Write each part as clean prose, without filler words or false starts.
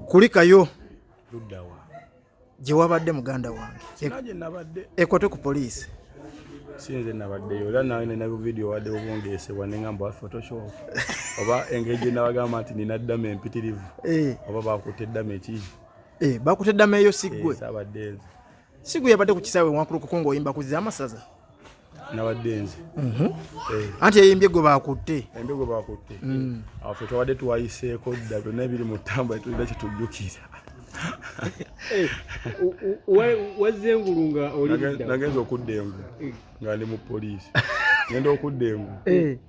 Kulikayo luddawa gye wabadde muganda wange sinaje nabadde ekote ku poliisi sinze nabaddeyo era nawe nina video wadde obwongeesebwa neŋŋamba wa photoshop oba engeri gye nabagamba nti nina ddamu empitirivu oba bakutte eddamu eki bakutte eddamu eyo siggwe saabadde nze siggwe yabadde ku kisaawe wankulukuku ng'oyimba ku z'amasaza nabadde nze anti eyimbye gwe bakutte embye gwe bakutte awo ffe twawadde tuwayiseeko dda byonna ebiri mu ttambula tulina kyetujjukira wazengulunga nagenza okudda engu nga ndi mu poliisi ngenda okudda engu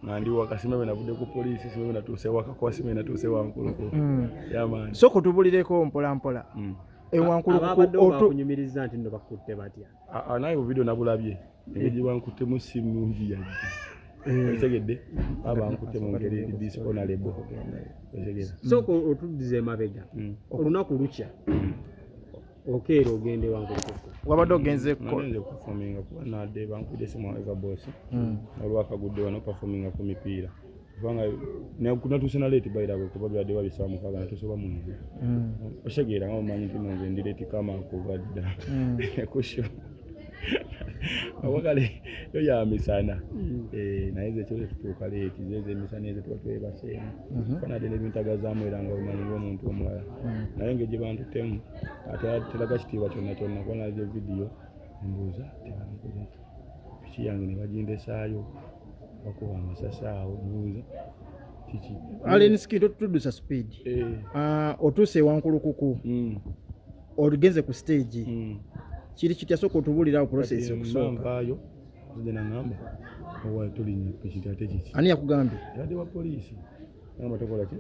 nga ndi wakasime bwe navudde ku poliisi sibe bwe natuuse waka kwasime bwe natuuse wankulukuku yamaani so kutubulireko mpolampola bakunyumiriza nti nno bakutte batya naye mu video nabulabye engeri gye bankuttemu si nnungi yadde otegedde abankutte mu ngeri dishonorable otegedde sooka otuddiza emabega olunaku lukya okeera ogende wankulukuku wabadde ogenze performinga kuba nadde bankudde simu everboss olwakagudde wano performinga ku mipiira kubanga natuuse na late bayirawe kuba byadde babisaba mukaaga natuusoba mu nju otegeera nga omanyi nti nonze ndi late kama akubadda kusho awakale yo ya misana naye ze kyole tutuuka leeti zeze emisana ezo tuba twebaseemu fanadde n'ebintagazaamu era nga omanyi ng'omuntu omulala naye ngeri gye bantuttemu ate teraga kitiibwa kyonna kyonna kuba naze vidiyo embuuza tebankuza piki yange ne bagindesaayo bakuba amasasi awo mbuuza kiki alenski totuddusa speed otuuse ewankulukuku ogenze ku stage kiri kitya sooka otubulirawo process okusookayo nze nangamba owa tolinnya piki ate kiki ani yakugambye yadde wa poliisi ngamba tokola ki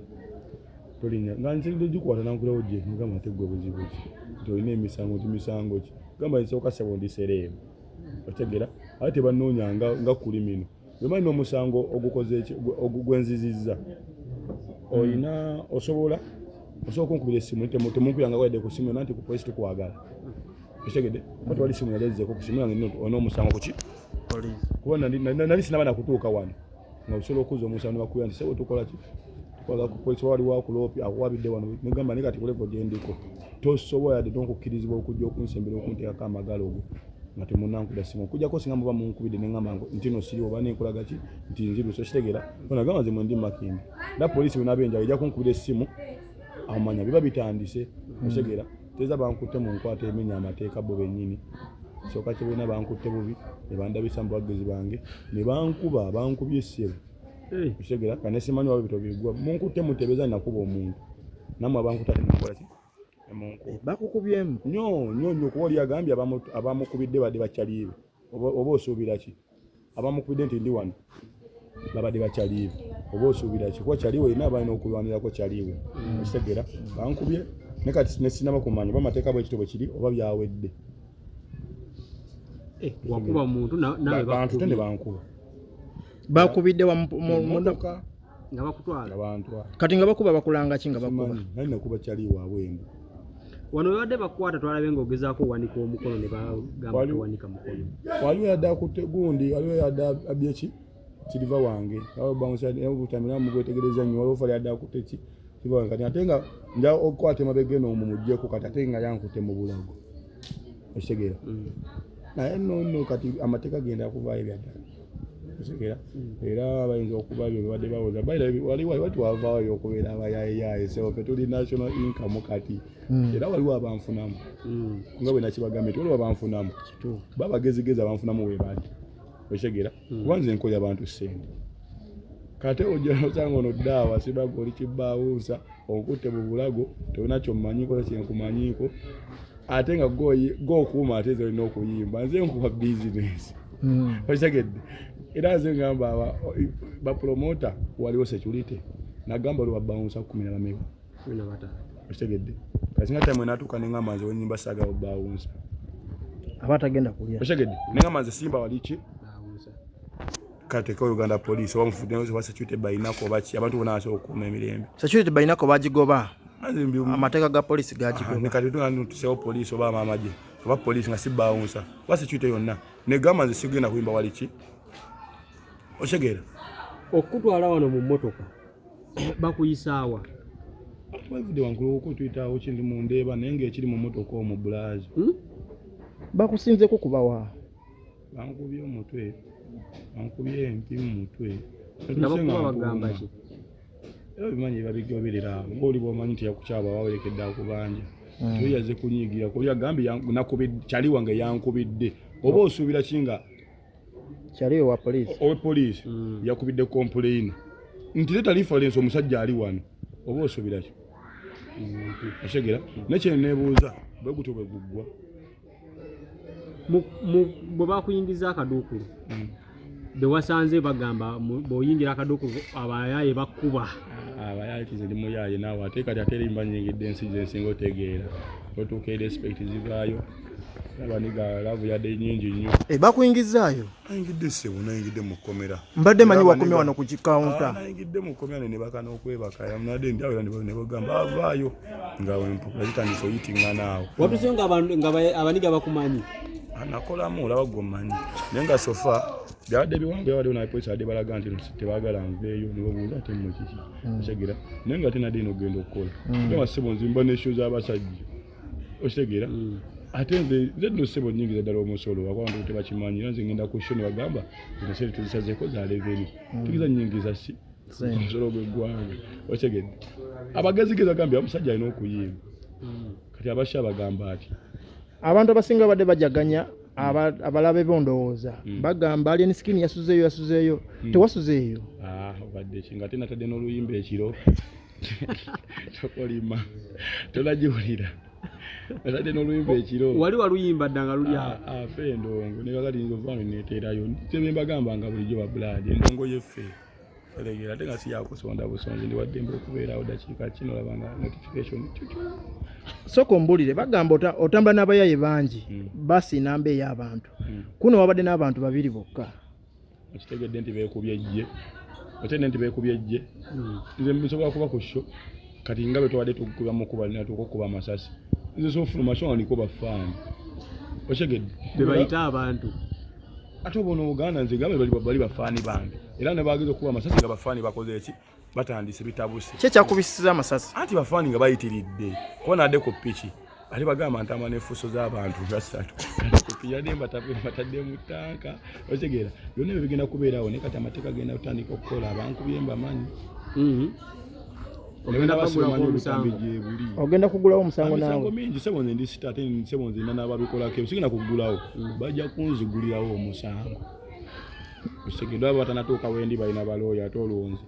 tolinnya nga nsiridde gikwata nankulawo gye ngamba ate gwe buzibu ki nti olina emisango ti misango ki gamba nsooka sebo ndisereemu otegera ate tebannoonya nga kulimino bwemanyi n'omusango ogukoze gwenzizizza olina osobola okunkubira essimu temunkubiranga wadde ku simu yonna nti ku poliisi tukwagala otegedde ate wali simu yalezeeko ku simu yange olina omusango kuki kuba nali sinaba nakutuuka wano nga osobola okuza omusango nebakubira nti sebo tukola ki tukola ku poliisi wali wakuloopi akuwabidde wano negamba ni kati kulevo gye ndiko tosobola yadde tonkukkirizibwa okujja okunsembera okunteekako amagalo ogo nga temunankuda simu okujjako singa muba munkubidde neŋŋamba nti no siri oba nenkolaga ki nti nziruse okitegeera onagamba nze mwe ndi makindi era poliisi bwenabenjawo ejja kunkubira essimu amanya biba bitandise okitegeera teza bankutte mu nkwata emenya amateeka bo bennyini sooka kyebena bankutte bubi ne bandabisa mu bagezi bange ne bankuba bankubye essebo okitegeera kane simanyi waba bitobigwa munkutte mutebeza nakuba omuntu nammwe abankutte ate nakola ki bakukubyemu nnyo kuba oli agambye abamukubidde badde bakyaliibe oba osuubira ki abamukubidde nti ndi wano babadde bakyaliibe oba osuubira ki kuba kyaliiwe olina abalina okulwanirako kyaliiwe okitegeera bankubye ne kati nesinaba kumanya oba amateeka bwekito bwe kiri oba byawedde wakuba muntu bantu ne bankuba bakubidde mumotoka nga bakutwala kati nga bakuba bakulanga ki nga bakuba naye nakuba kyaliiwe abwembu wano yadde bakwata twalabe ng'ogezaako owanika omukono ne bagamba towanika mukono waliwo yadde akutte gundi waliwo yadde abyeki ki kiriva wange butamira mugwetegereza nnyo waliwo fali yadde akutte ki kiriva wange kati ate nga nja okukwata emabega eno mumugyeko kati ate nga yankutte mu bulago okitegeera naye nno kati amateeka genda kuvaayo byaddala okitegeera era bayinza okuba byo badde bawoza waliwo twavaayo okubeera abayayeyaye seofe tuli national income kati era waliwo abanfunamu nga bwe nakibagambye waliwo abanfunamu babagezigezi abanfunamu we bali okitegeera kuba nze nkolya abantu ssente kate ojja osanga ono ddaawa sibaga oli kibaawuusa okutte mu bulago tolina kyomumanyiko kyenkumanyiiko ate nga gookuuma ate ze olina okuyimba nze nkuba bizinesi okitegedde era nze ngamba bapromota waliwo security nagamba oli wabawunsa 10 okitegedde kasinga time enatuuka neŋŋamba nze wenyimba saagala obawunsa abatagenda kulya okitegedde neŋŋamba nze simba waliki kati ko Uganda police wamufudde wa security bayinako baki abantu bona aso okuuma emirembe security bayinako bagigoba amateeka ga police gagigoba ne kati tuna tusewo police oba amaje oba police nga sibawunsa wa security yonna ne gamba nze sigenda kuyimba waliki okitegera okutwala wano mu mmotoka bakuyisaawa atwavudde wankulu ko tuyitawo kintu mu ndeeba naye ng'ekiri mu motoka omwo bulaazi bakusinzeko kubawa bankubye omutwe bankubye empi mu mutwe nabakuba bagamba ki era bimanyi babigoberera ng'oli bw'omanyi nti yakukyaba wawerekedde akubanja tuyaze kunyigira kuba yagambye kyali wange yankubidde oba osuubira kinga kyali wa poliisi owe poliisi yakubidde complain nti leta reference omusajja ali wano oba osuubira ki otegera nekyo nebuuza bwe gutyo bwe guggwa bwe bakuyingiza akaduukulu bwe wasanze bagamba bw'oyingira akaduukulu abayaaye bakkuba abayaaye kize ndi muyaaye naawe ate kati ate erimba nnyingidde ensi zensinga otegeera otuuka respect zivaayo abaniga lavu yadde nyingi nnyo bakuyingizaayo nayingidde ssebo nayingidde mu kkomera mbadde manyi wakomye wano ku kikawunta nayingidde mu kkomera ne baka n'okwebaka yamunadde ndawera ne bagamba avaayo nga empapula zitandise oyitinga naawe watuseyo nga abaniga bakumanyi nakolamu olaba gwomanyi naye nga sofa byabadde biwange yabadde napolisi adde balaga nti tebaagala nveeyo nibabuuza ate mukiki okitegera naye nga tenadde ino ogenda okukola nga ssebo nzimba n'esho z'abasajja okitegera ate nze nno ssebo nnyingiza ddala omusolo abantu tebakimanyi era nze ngenda ku sho ne bagamba enseeri tuzisazeeko za leveni tugiza nnyingiza si omusolo gw'eggwanga okitegedde abagezigezi agambye omusajja alina okuyimba kati abasha bagamba ati abantu abasinga badde bajaganya abalabe bondowooza bagamba alien skin yasuzeeyo tewasuzeeyo obadde kinga ate natadde n'oluyimba ekiro tokolima tonagiwulira natadde n'oluyimba ekiro wali waluyimba ddanga luli afe endongo nekakati nzovano neteerayo tebe mbagamba nga bulijjo babuladi endongo yeffe olegera ate nga si yakusonda busonzi ndi waddembe okubeerawo dakiika kino labanga notification soko mbulire bagamba otambula n'abayaye bangi basi namba ey'abantu kuno wabadde n'abantu babiri bokka okitegedde nti beekubye ejje otende nti beekubye ejje nze nsobola kuba ku sho kati nga bwe tubadde tukuba mukuba natuuka okuba amasasi nze sofuluma so nga niko bafaani okitegedde bebayita abantu ate obona Uganda nze gambe bali bafaani bange era ne baageza okuba amasasi nga bafaani bakoze eki batandise bitabuse kye kyakubisiza amasasi anti bafaani nga bayitiridde kubona adde ku piki ali bagamba ntama n'enfuso z'abantu basatu kupiki yadde batadde mu ttanka okitegera byonna ebyo bigenda kubeerawo naye kati amateeka genda kutandika okukola abankubye mbamanyi ogenda kugulawo omusango naawe emisango mingi sebo nze ndi sita ate sebo nze nababikolako sigenda kugulawo bajja kunzigulirawo omusango okitegedde aba batanatuuka wendi balina balooya ate olwonzi